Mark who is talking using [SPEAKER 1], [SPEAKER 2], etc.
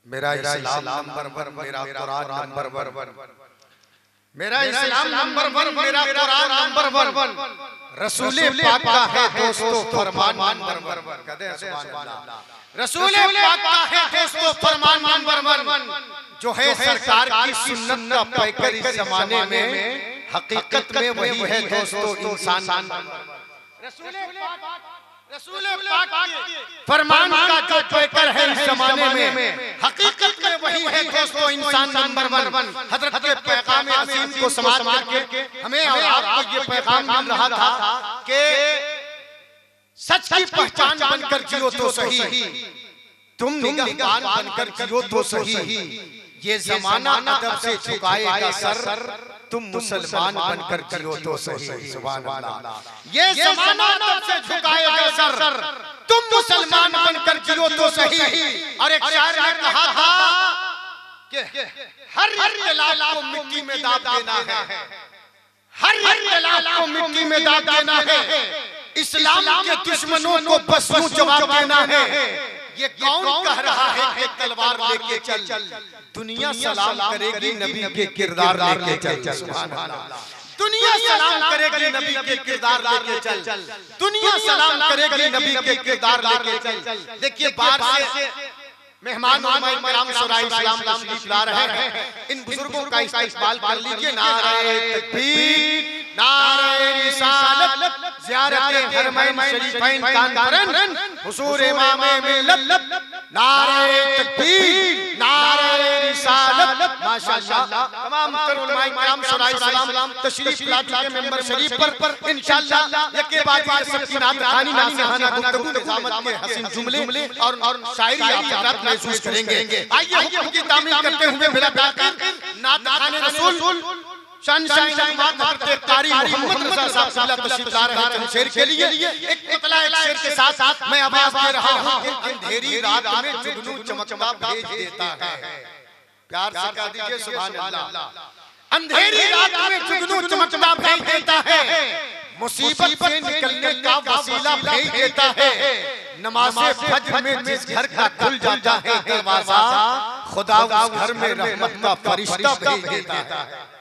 [SPEAKER 1] मेरा इस्लाम number one, मेरा Quran number one, मेरा इस्लाम नंबर वन, मेरा कुरान नंबर वन, रसूल पाक का है दोस्तों फरमान नंबर वन। कहते हैं सुभान अल्लाह। रसूल पाक का है दोस्तों फरमान नंबर वन, जो है सरकार की सुन्नत का पैकर इस जमाने में, हकीकत में वही है दोस्तों इंसान। रसूल पाक फरमान का जो पैकर है इस जमाने में, हकीकत में वही है दोस्तों इंसान नंबर वन। हजरत के पैगाम अज़ीम को समाज के हमें और आपको ये पैगाम मिल रहा था कि सच की पहचान बनकर जियो तो सही, तुम निगहबान बनकर जियो तो सही। ये जमाना अदब से झुकाएगा सर, तुम मुसलमान बनकर जियो तो सही। सुभान अल्लाह। ये जमाना अदब से झुकाएगा सर, तुम मुसलमान बनकर जियो तो सही। और एक शायर ने कहा था कि हर इख्तिलाफ को मिट्टी में दाब देना है, हर इख्तिलाफ को मिट्टी में दाब देना है, इस्लाम के दुश्मनों को बस यूं जवाब देना है। ये कौन कह रहा है कि तलवार लेके चल, दुनिया सलाम करेगी नबी के किरदार लेके चल। सुभान अल्लाह। दुनिया सलाम करेगी नबी के किरदार लेके चल, दुनिया सलाम करेगी नबी के किरदार लेके चल। देखिए बाहर से मेहमान इकराम शुराए इस्लाम तशरीफ ला रहे हैं, इन बुजुर्गों का इस्तकबाल कर लीजिए। नारे तकबीर, नारे रिसालत, ज़ियारत हरमैन शरीफैन कानपुरन, हुजूर इमाम मिल्लत, नारे तकबीर, नारे रिसालत। माशाअल्लाह तमाम उलमाए इकराम शुराए इस्लाम तशरीफ ला चुके मेंबर शरीफ पर। इंशाअल्लाह एक के बाद एक सबकी नात खानी नासिहाना गुफ्तगू निज़ामत के हसीन जुमले और शायरी आप हज़रात महसूस करेंगे। आइए हुक्म की तामील करते हुए बिला ताक़ीद नात खाने रसूल कारी मोहम्मद रज़ा साहब तशरीफ ला रहे हैं शेर के लिए। एक इतला एक शेर के साथ मैं आवाज दे रहा हूं कि अंधेरी रात में जुगनू चमकता भेज देता है। प्यार से कह दीजिए सुभान अल्लाह। अंधेरी रात में जुगनू चमकता भेज देता है, मुसीबत से निकलने का वसीला भेज देता है। नमाज़े फज्र में जिस घर का खुल जाता है दरवाजा, खुदा उस घर में रहमत का फरिश्ता भेज देता है।